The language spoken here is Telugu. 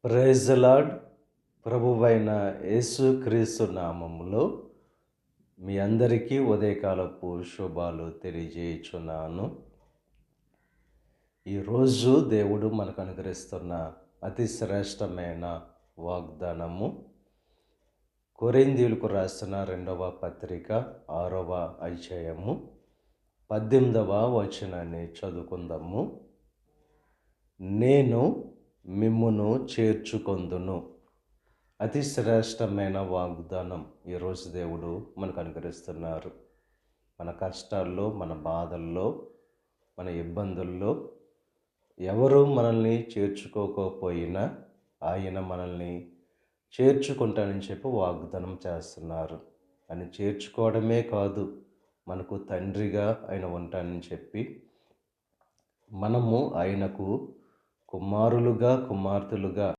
Praise the lord. ప్రభువైన యేసుక్రీస్తు నామములో మీ అందరికీ ఉదయకాలపు శుభాలు తెలియజేయుచున్నాను. ఈరోజు దేవుడు మనకు అనుగ్రహిస్తున్న అతి శ్రేష్టమైన వాగ్దానము కొరింథీయులకు రాసిన 2వ పత్రిక 6వ అధ్యాయము 18వ వచనాన్ని చదువుకుందాము. నేను మిమ్మును చేర్చుకొందును. అతి శ్రేష్టమైన వాగ్దానం ఈరోజు దేవుడు మనకు అనుగ్రహిస్తున్నారు. మన కష్టాల్లో, మన బాధల్లో, మన ఇబ్బందుల్లో ఎవరు మనల్ని చేర్చుకోకపోయినా ఆయన మనల్ని చేర్చుకుంటానని చెప్పి వాగ్దానం చేస్తున్నారు. అని చేర్చుకోవడమే కాదు, మనకు తండ్రిగా ఆయన ఉంటానని చెప్పి మనము ఆయనకు కుమారులుగా, కుమార్తెలుగా